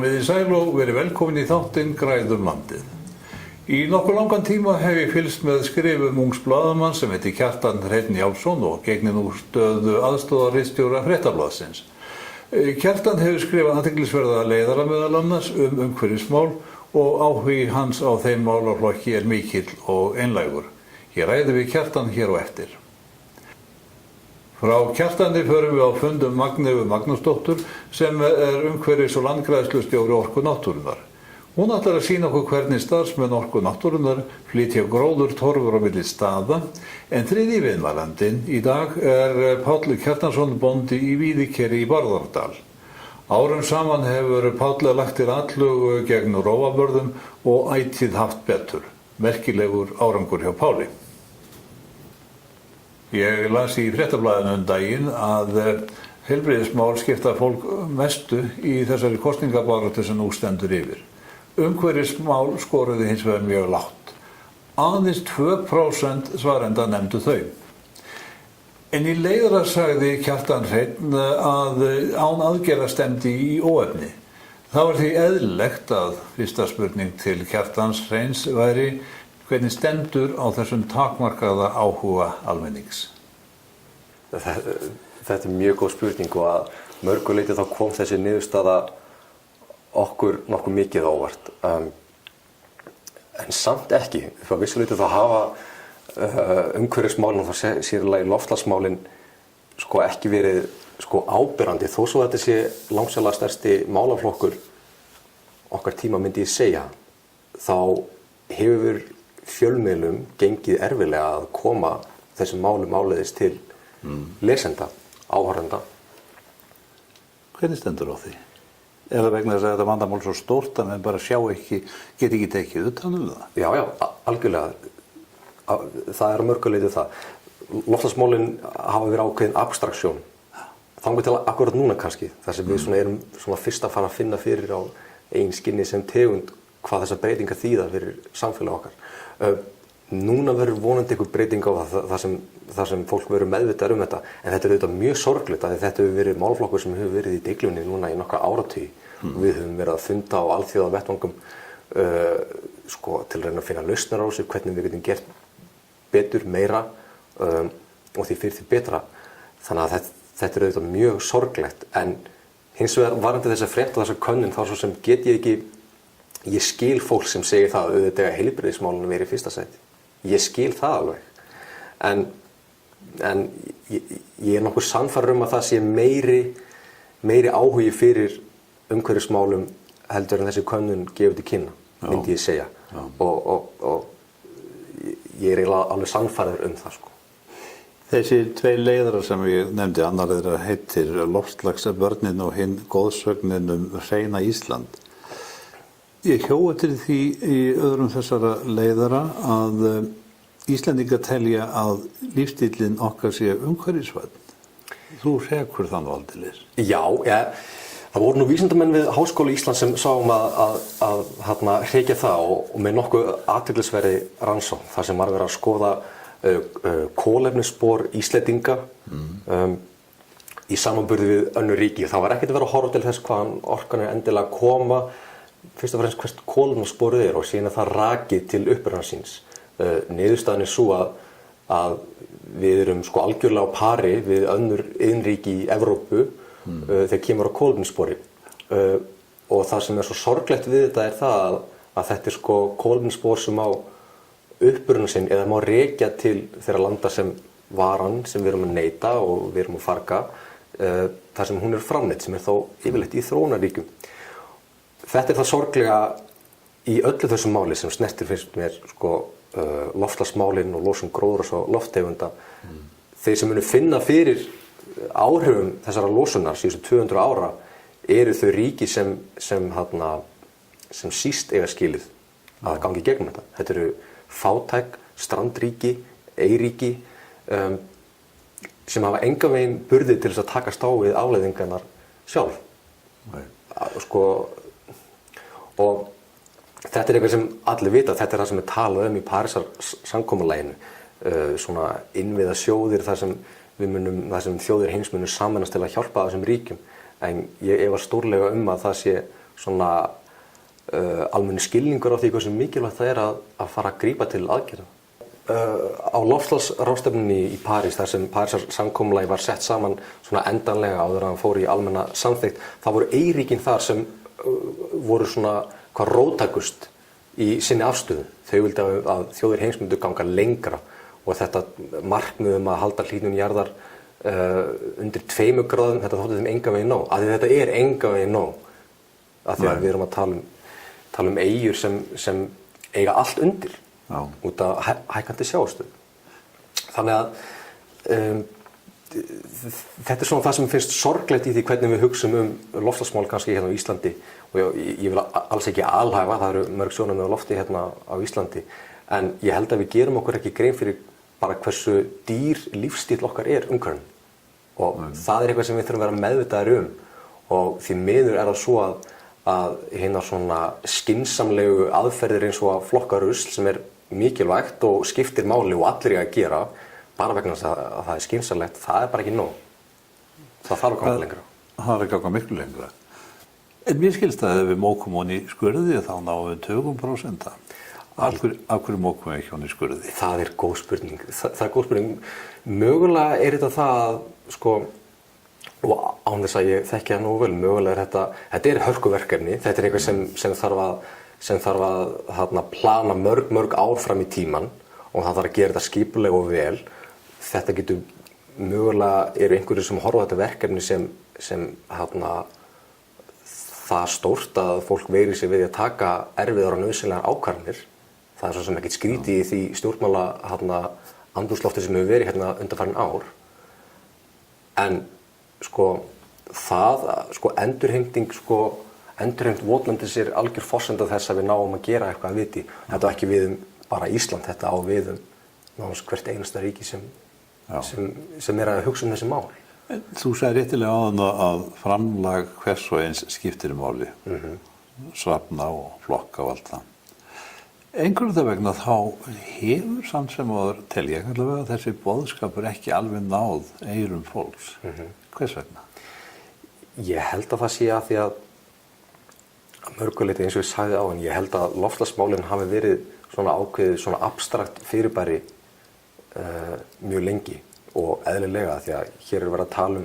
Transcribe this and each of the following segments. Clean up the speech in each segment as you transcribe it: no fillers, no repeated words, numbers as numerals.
Komiði sæl og verið velkomin í þáttinn Græðum landið. Í nokkuð langan tíma hef ég fylgst með skrifum ungs blaðamanns sem heitir Kjartan Hreinn Njálsson og gegnir nú stöðu aðstoðarritstjóra Fréttablaðsins. Kjartan hefur skrifað athyglisverða leiðara meðal annars umhverfismál og áhugi hans á þeim málaflokki er mikill og einlægur. Ég ræði við Kjartan hér á eftir. Frá Kjartani förum við á fundum Magneu Magnúsdóttur sem er umhverfis- og landgræðslustjóri Orku náttúrunnar. Hún ætlar að sýna okkur hvernig starfsmenn Orku náttúrunnar flytja gróður torfur á milli staða, en þriðji viðmælandinn í dag er Páll Kjartansson bóndi í Víðikeri í Bárðardal. Árum saman hefur Páll lagt til atlögu gegn rófabörðum og ætíð haft betur. Merkilegur árangur hjá Páli. Ég las í Fréttablaðinu daginn að heilbrigðismál skipta fólk mestu í þessari kosningabaráttu sem nú stendur yfir. Umhverfismál skoruðu hins vegar mjög lágt. Aðeins 2% svarenda nefndu þau. En í leiðara sagði Kjartan Hreinn að án aðgerða stefndi í óefni. Það var því eðlilegt að fyrsta spurning til Kjartans Hreins væri hvernig stendur á þessum takmarkaða áhuga almennings? Þetta mjög góð spurning og að mörgu leyti þá kom þessi niðurstaða okkur nokkuð mikið óvart. En samt ekki. Frá vissu leyti þá hafa umhverfismálin og þá sér í lagi loftslagsmálin ekki verið áberandi þó svo þetta sé langsamlega stærsti málaflokkur okkar tíma myndi ég segja. Þá hefur fjölmiðlum gengið erfilega að koma þessum málum áleiðis til lesenda, áhorfenda. Hvernig stendur á því? Er það vegna þess að þetta vandamál svo stórt að menn bara get ekki tekið utan það? Já, algjörlega. Það er að mörgu leyti það. Loftslagsmálin hafa verið ákveðin abstraksjón. Þangað til akkurat núna kannski, þar sem við erum fyrst að fara að finna fyrir á eigin skinni sem tegund hvað þessar breytingar þýða fyrir samfélag okkar. Núna verður vonandi einhver breyting á þar sem fólk verður meðvitað um þetta, en þetta er auðvitað mjög sorglegt að þetta hefur verið málaflokkur sem hefur verið í deiglunni núna í nokkra áratugi. Við höfum verið að funda á alþjóðavettvangum til að reyna að finna lausnar á þessu, hvernig við getum gert betur, meira og því fyrir því betra. Þannig að þetta er auðvitað mjög sorglegt, en hins vegar varðandi þessa frétt og þessa könnun þá svo sem get ég skil fólk sem segir það að auðvitað að heilbrigðismálunum verið í fyrsta sæti. Ég skil það alveg. En ég er nokkuð sannfærður að það sé meiri áhugi fyrir umhverfismálum heldur en þessi könnun gefur til kynna, myndi ég segja. Og ég er alveg sannfærður það. Þessi tvei leiðarar sem ég nefndi, annar þeirra heitir Loftslagsbörnin og hinn Góðsögnin hreina Ísland. Ég hjó eftir því í öðrum þessara leiðara að Íslendingar telja að lífstíllinn okkar sé umhverfisvænn. Þú hrekur þann aldeilis. Já, það voru nú vísindamenn við Háskóla Íslands sem sáum að hrekja það og með nokkuð athyglisverðri rannsókn þar sem var verið að skoða kolefnisspor Íslendinga í samanburði við önnur ríki. Það var ekkert að vera að horfa til þess hvaðan orkan er endilega að koma, fyrst og fremst hvert kolefnissporið er og síðan það rakið til uppruna síns. Niðurstaðan er svo að við erum algjörlega á pari við önnur iðnríki í Evrópu þegar kemur á kolefnisspori. Og það sem er svo sorglegt við þetta er það að þetta er kolefnisspor sem á uppruna sinn eða má rekja til þeirra landa sem varan sem við erum að neyta og við erum að farga þar sem hún er framleidd, sem er þó yfirleitt í þróunarríkjum. Þetta er það sorglega í öllu þessu máli sem snertir finnst mér loftslagsmálin og losun gróðurs og lofttegunda. Þeir sem munu finna fyrir áhrifum þessara losunar síðustu 200 ára eru þau ríki sem síst eiga skilið að gangi gegnum þetta. Þetta eru fátæk, strandríki, eyríki sem hafa engan veginn burði til þess að takast á við afleiðingarnar sjálf. Og þetta er eitthvað sem allir vita, þetta er það sem er talað í Parísarsamkomulaginu, svona innviðasjóðir þar sem þjóðir heims munu sameinast til að hjálpa þessum ríkjum. En ég efast stórlega að það sé svona almenni skilningur á því hversu mikilvægt það að fara að grípa til aðgerða. Á loftslagsráðstefnunni í París, þar sem Parísarsamkomulagið var sett saman svona endanlega áður en hann fór í almenna samþykkt, það voru eyríkin þar sem voru svona hvað róttækust í sinni afstöðu. Þau vildu að þjóðir heims myndu ganga lengra og þetta markmið að halda hlýnun jarðar undir 2 gráðum, þetta þótti þeim engan veginn nóg. Af því þetta er engan veginn nóg. Af því að við erum að tala um eyjur sem eiga allt undir. Já. Út af hækkandi sjávarstöðu. Þannig að þetta svona það sem finnst sorglegt í því hvernig við hugsum loftslagsmál kannski hérna á Íslandi og ég vil alls ekki alhæfa, það eru mörg sjónarmið á lofti hérna á Íslandi, en ég held að við gerum okkur ekki grein fyrir bara hversu dýr lífstíll okkar er umhverfinu og það er eitthvað sem við þurfum að vera meðvitaðir og því miður er það svo að hérna svona skynsamlegu aðferðir eins og að flokka rusl sem er mikilvægt og skiptir máli og allir að gera bara vegna þess að það er skynsamlegt, það er bara ekki nóg. Það þarf að ganga lengra. Það þarf að ganga miklu lengra. En mér skilst að ef við mókum honi í skurði þá náum við 20%. Af hverju mókum við ekki honi í skurði? Það er góð spurning. Það er góð spurning. Mögulega er þetta það, sko, og án þess að ég þekki það nú vel, mögulega er þetta er hörkuverkefni, þetta er eitthvað sem þarf að plana mörg ár fram í tíman og það þarf að gera þetta skipulega og vel. Þetta getur mögulega eru einhverjir sem horfa á þetta verkefni sem það stórt að fólk veigri sig við að taka erfiðar og nauðsynlegar ákvarðanir. Það er svo sem ekkert skrítið í því stjórnmála andrúmslofti sem hefur verið hérna undanfarin ár. En endurheimt votlendis er algjör forsenda þess að við náum að gera eitthvað að viti. Þetta á ekki við bara Ísland, þetta á við nánast hvert einasta ríki sem er að hugsa þessi mál. Þú sagði réttilega áðan að framlag hvers og eins skiptir máli, safna og flokka og allt það. Einhverju það vegna þá hefur samt sem áður tel ég allavega að þessi boðskapur ekki alveg náð eyrum fólks. Hvers vegna? Ég held að það sé að því að mörguleyti eins og ég sagði á en ég held að loftslagsmálin hafi verið svona ákveðið svona abstrakt fyrirbæri mjög lengi og eðlilega því að hér er verið að tala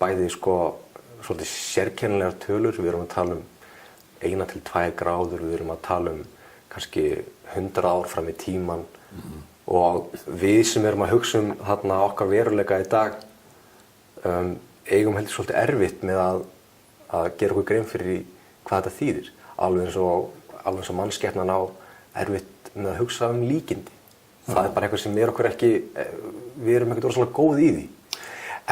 bæði svolítið sérkennilegar tölur, við erum að tala 1 til 2 gráður, við erum að tala kannski 100 ár fram í tíman og við sem erum að hugsa þarna okkar veruleika í dag eigum heldur svolítið erfitt með að gera okkur grein fyrir hvað þetta þýðir, alveg eins og mannskepnan á erfitt með að hugsa líkindi. Það er bara eitthvað sem við erum ekkert orðslega góð í því.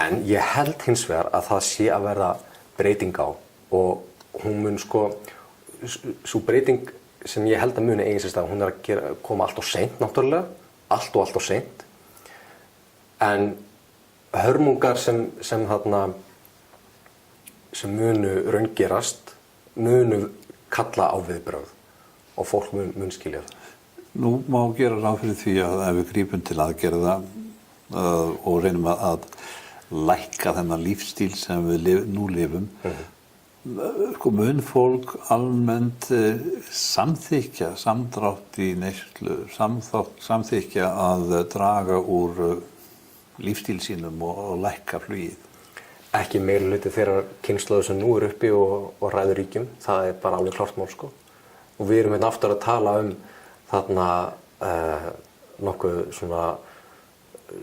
En ég held hins vegar að það sé að verða breyting á og hún mun sú breyting sem ég held að muni eigin sér stað, hún er að koma allt of seint náttúrulega, allt of seint. En hörmungar sem munu raungerast munu kalla á viðbrögð og fólk mun skilja það. Nú má gera ráð fyrir því að ef við grípum til aðgerða og reynum að lækka þennan lífstíl sem við nú lifum, mun fólk almennt samþykkja samdrátt í neyslu, samþykkja að draga úr lífstíl sínum og lækka flugið. Ekki meirihluti þeirra kynslóðir sem nú er uppi og ræður ríkjum, það er bara alveg klárt mál Og við erum aftur að tala þarna nokkuð svona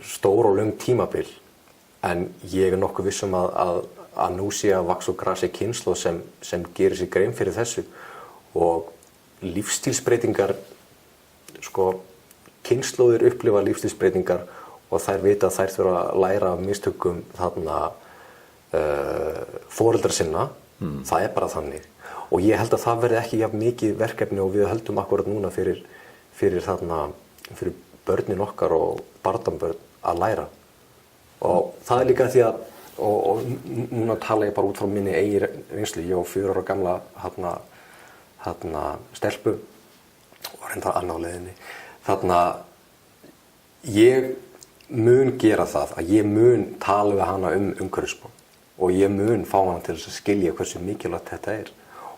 stór og löng tímabil, en ég er nokkuð viss að nú sé að vaxa og grasi kynslóð sem gerir sér grein fyrir þessu og lífstílsbreytingar, kynslóðir upplifa lífstílsbreytingar og þær vita að þær þurfa að læra af mistökum foreldra sinna, það er bara þannig. Og ég held að það verði ekki jafn mikið verkefni og við höldum akkurat núna fyrir börnin okkar og barnabörn að læra. Og það er líka því að, og núna tala ég bara út frá minni eigin reynslu, ég á 4 ára gamla stelpu og reyndar annað á leiðinni. Ég mun gera það að ég mun tala við hana umhverfismál og ég mun fá hana til þess að skilja hversu mikilvægt þetta er.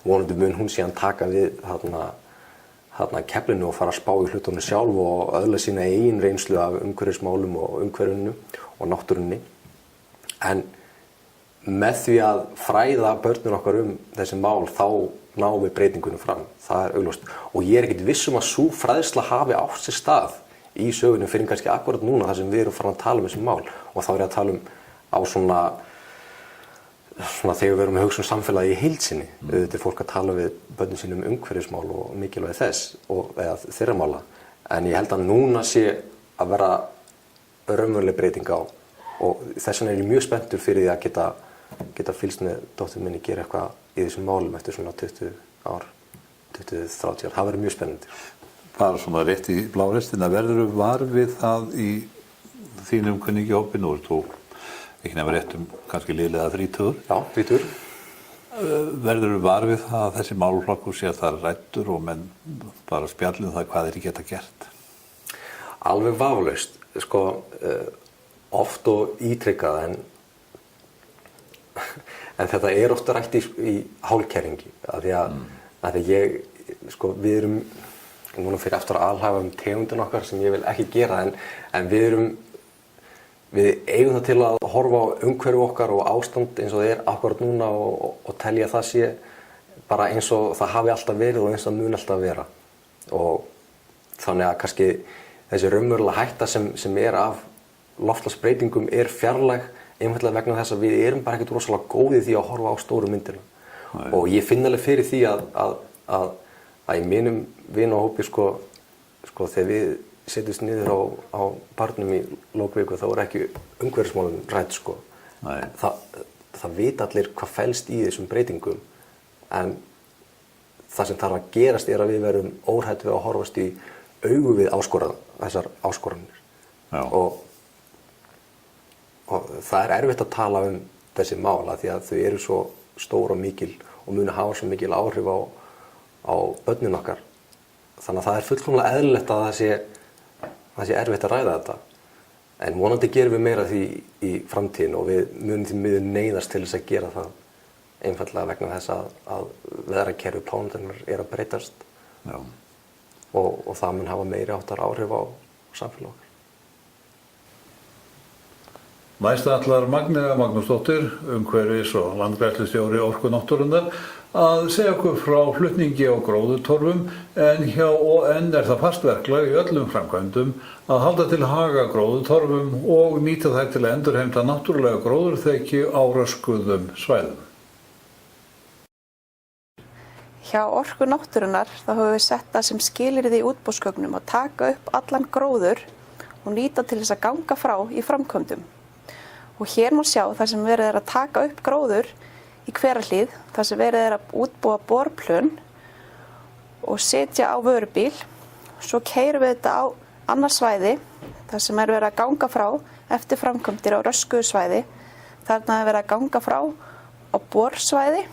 vonandi mun hún síðan taka við þarna keflinu og fara að spá í hlutunum sjálf og öðla sína eigin reynslu af umhverfismálum og umhverfinu og náttúrunni. En með því að fræða börnun okkar þessi mál þá náum við breytingunum fram. Það augljóst. Og ég ekkert viss að sú fræðsla hafi átt sér stað í sögunum fyrir kannski akkurat núna þar sem við erum farin að tala þessi mál. Og þá ég að tala á svona þegar við erum að hugsa samfélagi í heild sinni. Þetta fólk að tala við börnum sínum umhverfismál og mikilvægi þess eða þeirra mála. En ég held að núna sé að vera raunveruleg breyting á. Og þess vegna ég mjög spenntur fyrir því að geta fylgst með dóttur minni gera eitthvað í þessum málum eftir svona 20 ár, 20-30 ár. Það verður mjög spennandi. Bara svona rétt í blárestina, verður þú var við það í þínum kunningjahópi? Nú ert þú ekki nefnir rétt kannski liðlega 30. Já, 30. Verður þú var við það að þessi málflokkur sé að það ræddur og menn bara spjallum það hvað þeir geta gert? Alveg vafalaust. Sko, oft og ítrykkað en þetta ofta rætt í hálfkæringi af því að ég, sko, við erum núna fyrir eftir að alhæfa tegundin okkar sem ég vil ekki gera en við eigum það til að horfa á umhverfi okkar og ástand eins og það akkurat núna og telja það sé bara eins og það hafi alltaf verið og eins og það mun alltaf vera og þannig að kannski þessi raunverulega hætta sem af loftslagsbreytingum fjarlæg einfaldlega vegna þess að við erum bara ekkert rosalega góðið því að horfa á stóru myndina. Nei. Og ég finn alveg fyrir því að í mínum vinahópi sko þegar við setjumst niður á barnum í lókviku þá ekki umhverfismálum rædd sko. Nei. Það vita allir hvað felst í þessum breytingum en það sem þarf að gerast að við verum óhrædd við að horfast í augu við þessar áskoranir. Já. Og það erfitt að tala þessi mál því að þau eru svo stór og mikil og munu hafa svo mikil áhrif á börnin okkar. Þannig að það fullkomlega eðlilegt að það sé erfitt að ræða þetta. En vonandi gerum við meira því í framtíðin og við munum því miður neyðast til þess að gera það einfaldlega vegna þess að veðrakerfi plánetunnar að breytast. Já. Og það mun hafa meiri áttar áhrif á samfélag okkar. Næst ætlar Magnea Magnúsdóttir, umhverfis- og landgræðslustjóri Orku náttúrunnar, að segja okkur frá flutningi á gróðurtorfum en hjá ON það fast verklag í öllum framkvæmdum að halda til haga gróðurtorfum og nýta þær til að endurheimta náttúrulega gróðurþekju á röskuðum svæðum. Hjá Orku náttúrunnar þá höfum við sett það sem skilyrði í útboðsgögnum að taka upp allan gróður og nýta til þess að ganga frá í framkvæmdum. Og hér má sjá það sem verið að taka upp gróður í Hverahlíð, það sem verið að útbúa borplön og setja á vörubíl. Svo keyrum við þetta á annað svæði, það sem verið að ganga frá eftir framkvæmdir á röskuðu svæði. Þarna er verið að ganga frá á borsvæði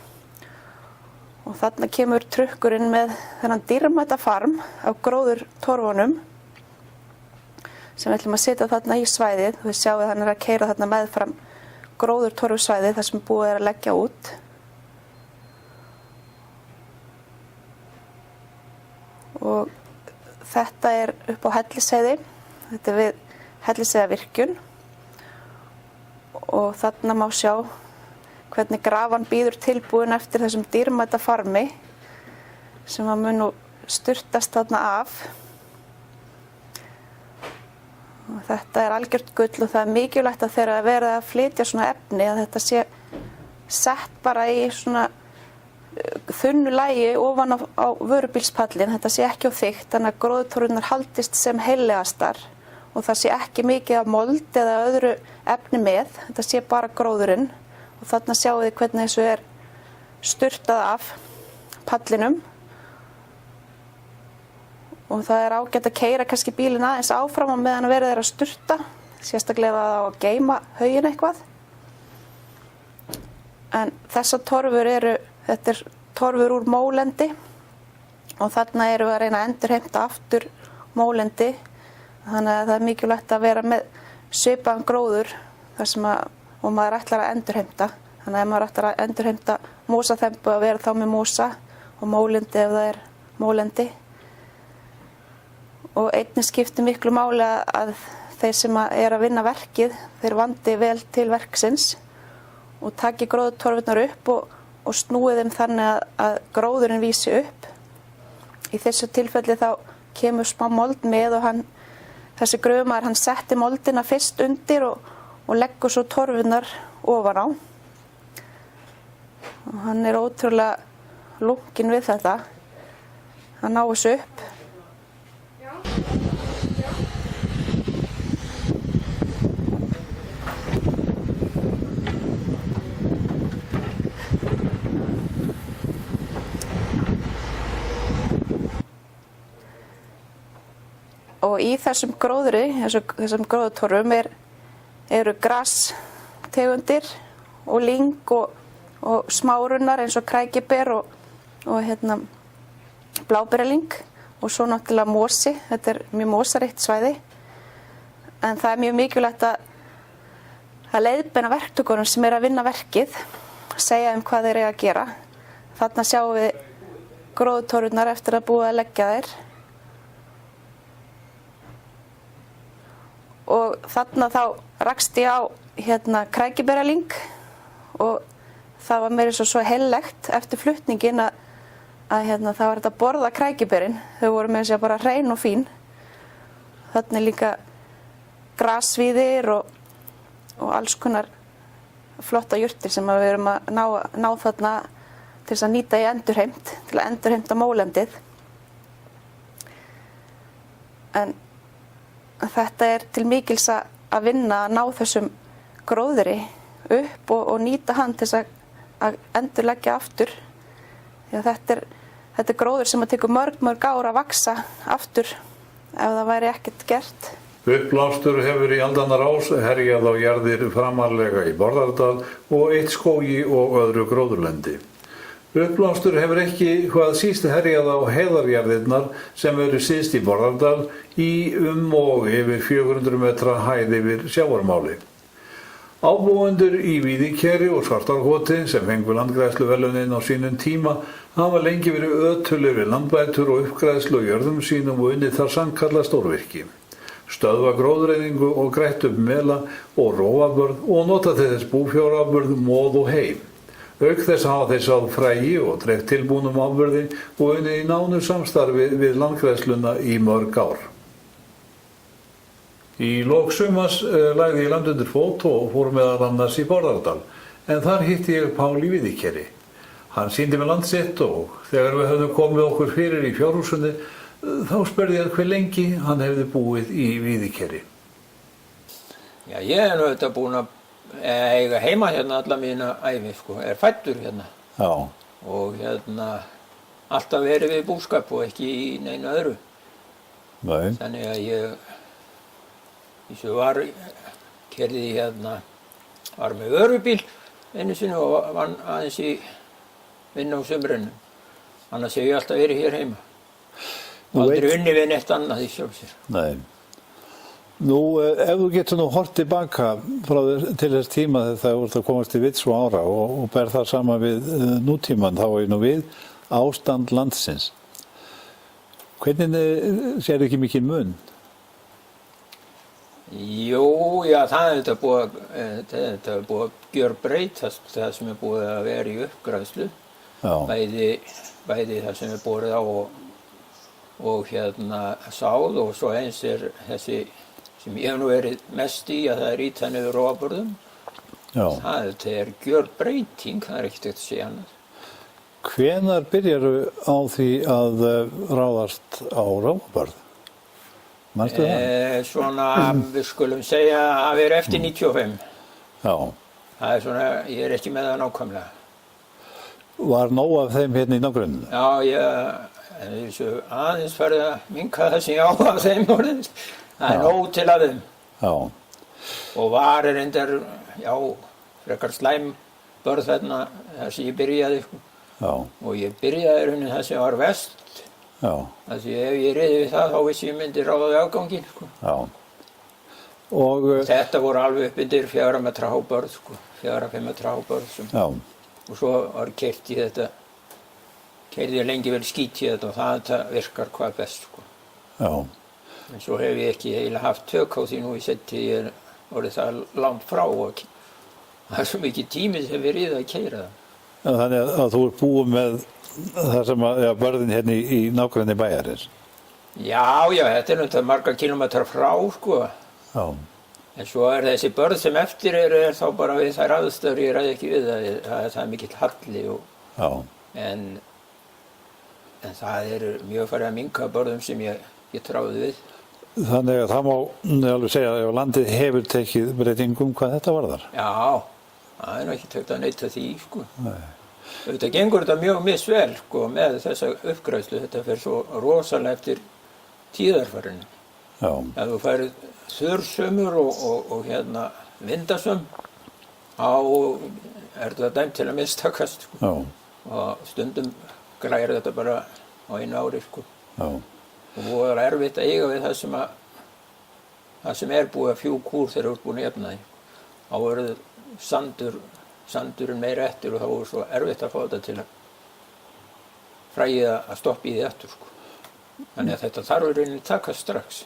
og þarna kemur trukkurinn með þennan dýrmæta farm af gróðurtorfunum sem við ætlum að setja þarna í svæðið. Við sjáum að hann að keyra þarna meðfram gróðurtorfusvæðið þar sem búið að leggja út. Og þetta upp á Hellisheiði. Þetta við Hellisheiðarvirkjun. Og þarna má sjá hvernig grafan bíður tilbúin eftir þessum dýrmæta farmi sem að mun nú sturtast þarna af. Og þetta algjört gull og það mikilvægt að þegar verið að flytja svona efni að þetta sé sett bara í svona þunnu lagi ofan á vörubílspallin, þetta sé ekki á þykkt þannig að gróðurtorfurnar haldist sem heillegastar og það sé ekki mikið af mold eða öðru efni með, þetta sé bara gróðurinn og þarna sjáum við hvernig þessu sturtað af pallinum. Og það ágætt að keyra kannski bílinn aðeins áfram á meðan verið að sturta, sérstaklega ef það á að geyma hauginn eitthvað. En þessar torfur þetta torfur úr mólendi og þarna við að reyna að endurheimta aftur mólendi. Þannig að það er mikilvægt að vera með svipaðan gróður þar sem og maður ætlar að endurheimta. Þannig að ef maður ætlar að endurheimta mosaþembu að vera þá með mosa og mólindi ef það er mólendi. Og einnig skiptir miklu máli að þeir sem er að vinna verkið, þeir vandi vel til verksins og taki gróðurtorfurnar upp og snúi þeim þannig að gróðurinn vísi upp. Í þessu tilfelli þá kemur smá mold með og þessi gröfumaður hann setti moldina fyrst undir og leggur svo torfurnar ofan á. Og hann er ótrúlega lunginn við þetta. Hann ná þessu upp. Og í þessum gróðri, þessum gróðurtorfum eru grastegundir og lyng og smárunnar eins og krækiber og bláberalyng og svo náttúrulega mosi. Þetta er mjög mosaríkt svæði. En það er mjög mikilvægt að leiðbeina verktökunum sem er að vinna verkið, segja þeim hvað þeir eiga að gera. Þarna sjáum við gróðurtorfurnar eftir að búið að leggja þær. Og þarna þá rakst ég á krækiberalyng og það var meira svo heillegt eftir flutningin að það var þetta að borða krækiberin. Þau voru með þess að bara hrein og fín. Þarna er líka grasvíðir og alls konar flotta jurtir sem við erum að ná þarna til þess að nýta í endurheimt, til að endurheimta mólendið. En þetta er til mikils að vinna að ná þessum gróðri upp og nýta hann til þess að endurleggja aftur. Því að þetta er gróður sem að tekur mörg ár að vaksa aftur ef það væri ekkert gert. Uppblástur hefur í aldanna rás herjað á jarðir framarlega í Bárðardal og Eidskógi og öðru gróðurlendi. Uppblástur hefur ekki hvað síst herjað á heiðarjarðirnar sem eru syðst í Bárðardal í og yfir 400 metra hæð yfir sjávarmáli. Ábúendur í Víðikeri og Svartárkoti sem fengu landgræðsluverðlaunin á sínum tíma hafa lengi verið ötulir við landbætur og uppgræðslu á jörðum sínum og unnið þar sannkallað stórvirki. Stöðva gróðureyðingu og grætt upp mela og róafbörð og nota til þess búfjárafbörð, moð og hey. Auk þess hafa þeir sáð frægi og dreift tilbúnum afurði og unnið í nánu samstarfi við landgræðsluna í mörg ár. Í lok sumars lagði ég land undir fót og fór meðal annars í Bárðardal, en þar hitti ég Pál í Víðikeri. Hann sýndi mér land sitt og þegar við höfðum komið okkur fyrir í fjárhúsunni, þá spurði ég hve lengi hann hefði búið í Víðikeri. Já, ég er nú þetta búin að eiga heima hérna alla mína ævi, er fæddur hérna. Já. Og alltaf verið við búskap og ekki í neinu öðru. Nei. Þannig að ég keyrði var með vörubíl einu sinni og vann aðeins í vinna á sumrinu. Annars hef ég alltaf verið hér heima. Aldrei unnið við neitt annað í sjálf sér. Nei. Nú, ef þú getur nú hort tilbaka til þess tíma þegar þú ert að komast í vits og ára og ber það saman við nútíman, þá er nú við ástand landsins. Hvernig sér ekki mikinn mun? Jú, já, það er búið að gjörbreytast það sem er búið að vera í uppgræðslu. Bæði það sem er borið á og sáð og svo eins er þessi sem ég hef nú verið mest í að það er ýta niður rófabörðum. Það er gjörbreyting, það er ekkert að segja annað. Hvenær byrjarðu á því að ráðast á rófabörð? Manstu það? Svona, við skulum segja að við erum eftir 95. Já. Það er svona, ég er ekki með það nákvæmlega. Var nóg af þeim hérna í nágruninu? Já, aðeins farið að minnka það sem ég á af þeim orðist. Það er nóg til að þeim. Já. Og var reyndar, frekar slæm börð þarna þar sem ég byrjaði. Já. Og ég byrjaði raunin það sem var vest. Já. Því ef ég riði við það, þá vissi ég myndi ráða við afganginn. Já. Og, Þetta voru alveg upp undir 4 metra hábörð, sko, 4-5 metra hábörð. já, Og svo var keyrt í þetta, keyrði ég lengi vel skít í þetta og það virkar hvað best, sko. já. En svo hef ég ekki eiginlega haft tök á því nú í seti, ég er orðið það langt frá og það er svo mikið tími sem við í það að keyra það. Þannig að þú ert búið með það sem að, já, börðin hérna í nágrenni bæjarins. Já, þetta er náttúrulega marga kilometra frá, sko. Já, En svo er þessi börð sem eftir er þá bara við þær aðstæður, ég ræði ekki við það er mikill halli já, en það er mjög farið að minnka börðum sem ég tráði við. þannig að það má alveg segja að ef landið hefur tekið breytingum hvað þetta varðar. Já, það er nú ekki tækt að neita því, sko. Nei. Þetta gengur þetta mjög misvel, sko, með þessa uppgræðslu, þetta fer svo rosalega eftir tíðarfarinu. Já, Ef þú færið þurrsumur og vindasum, þá er þetta dæmt til að mistakast, sko. já, Og stundum græðir þetta bara á einu ári, sko. já, Og það er erfitt að eiga við það sem er búið að fjúka úr þegar þú ert búin að jafna því. Þá verður sandurinn meira eftir og þá er svo erfitt að fá þetta til að frægið að stoppa í því eftir, sko. Þannig að þetta þarf í rauninni takast strax.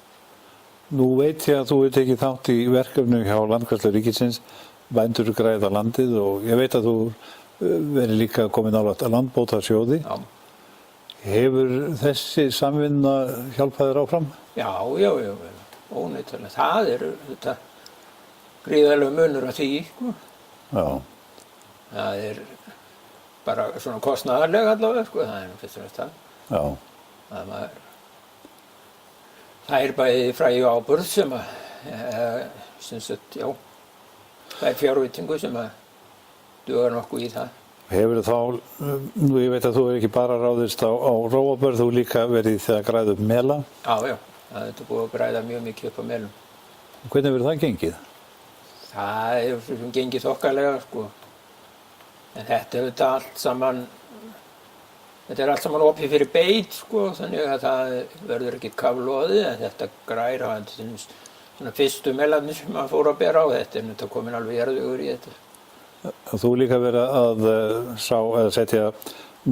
Nú veit ég að þú hefur tekið þátt í verkefnu hjá Landgræðslu ríkisins, bændur græða landið og ég veit að þú verið líka komin nálægt að landbótasjóði. Já, Hefur þessi samvinna hjálpað þér áfram? já, óneitanlega. Það er þetta gríðarlega munur að því, sko. Já, Það er bara svona kostnaðarlega allavega, sko. Það er nú fyrst og fremst það. já, Það er bæði frægi ábyrgð sem það er fjárveitingu sem dugar nokkuð í það. Hefur þá, nú ég veit að þú hefur ekki bara ráðist á róabörð, þú líka verið þegar að græða upp mela. Já, það er búið að græða mjög mikið upp á melum. Hvernig verður það gengið? Það er sem gengið þokkalega, sko. En þetta er allt saman opið fyrir beit, sko, þannig að það verður ekki kafloðið, en þetta grær á svona fyrstu melarnir sem maður fór að bera á þetta, en þetta komin alveg jarðvegur í þetta. Þú líka verið að setja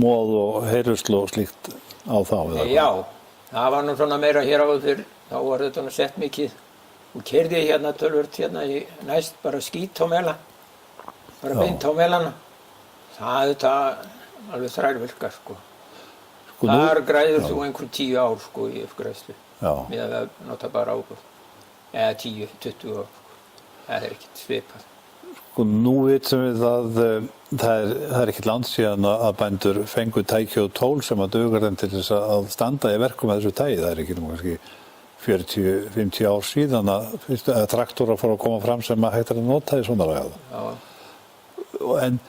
moð og heyruslu og slíkt á þá? Já, það var nú svona meira hér áður, þá var þetta nú sett mikið og keyrði hérna tölvört í næst bara skít á mela, bara beint á melana. Það er þetta alveg þrælvirkar, sko. Þar græður þú einhver 10 ár, sko, í uppgræðslu. Já. Með að nota bara ábúð. Eða 10-20 ár, sko. Það er ekkert svipað. Sko nú vitum við að það er ekkert langt síðan að bændur fengu tæki og tól sem að dugar þeim til þess að standa í verkum með þessu tægi. Það er ekki kannski 40-50 ár síðan að traktora fór að koma fram sem að hægt er að nota í svona lagað. Já. En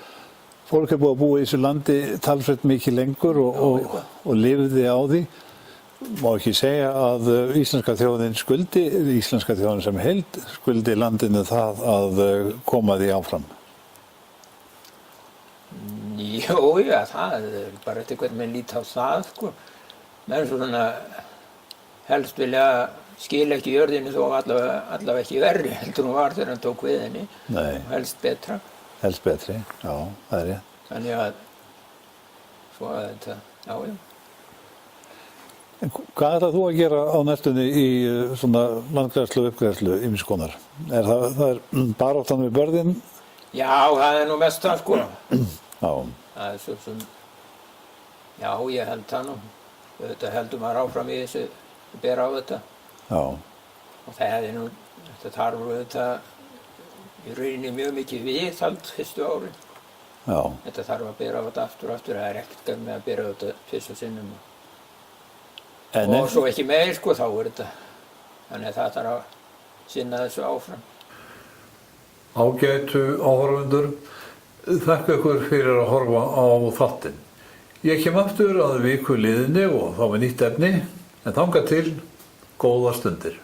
fólk er búið að búa í þessu landi talsvert mikið lengur og lifði á því. Má ekki segja að íslenska þjóðin sem heild skuldi landinu það að koma því áfram? Jú, það er bara eftir hvernig menn líta á það, sko. Menn svona helst vilja skila ekki jörðinni þó allavega ekki verri heldur hún var þegar hann tók við henni. Nei. Helst betra. Helst betri, já, það er rétt. Þannig að, svo að þetta, já. En hvað er það þú að gera á næstunni í svona landgræðslu og uppgræðslu ýmiss konar? Það er baráttan við börðin? Já, það er nú mest það, sko. Já. Það er svo sem, já, ég held það nú. Þetta heldur maður áfram í þessu, bera á þetta. Já. Og það er nú, þetta þarf þetta í rauninni mjög mikið viðhald fyrstu árin. Já. Þetta þarf að bera á þetta aftur og aftur, það er ekkert gæð með að bera á þetta fyrstu sinnum. Og svo ekki meir, sko, þá er þetta. Þannig að það þarf að sinna þessu áfram. Ágætu áhorfendur, þakka ykkur fyrir að horfa á þáttinn. Ég kem aftur að viku liðinni og þá með nýtt efni, en þangað til góðar stundir.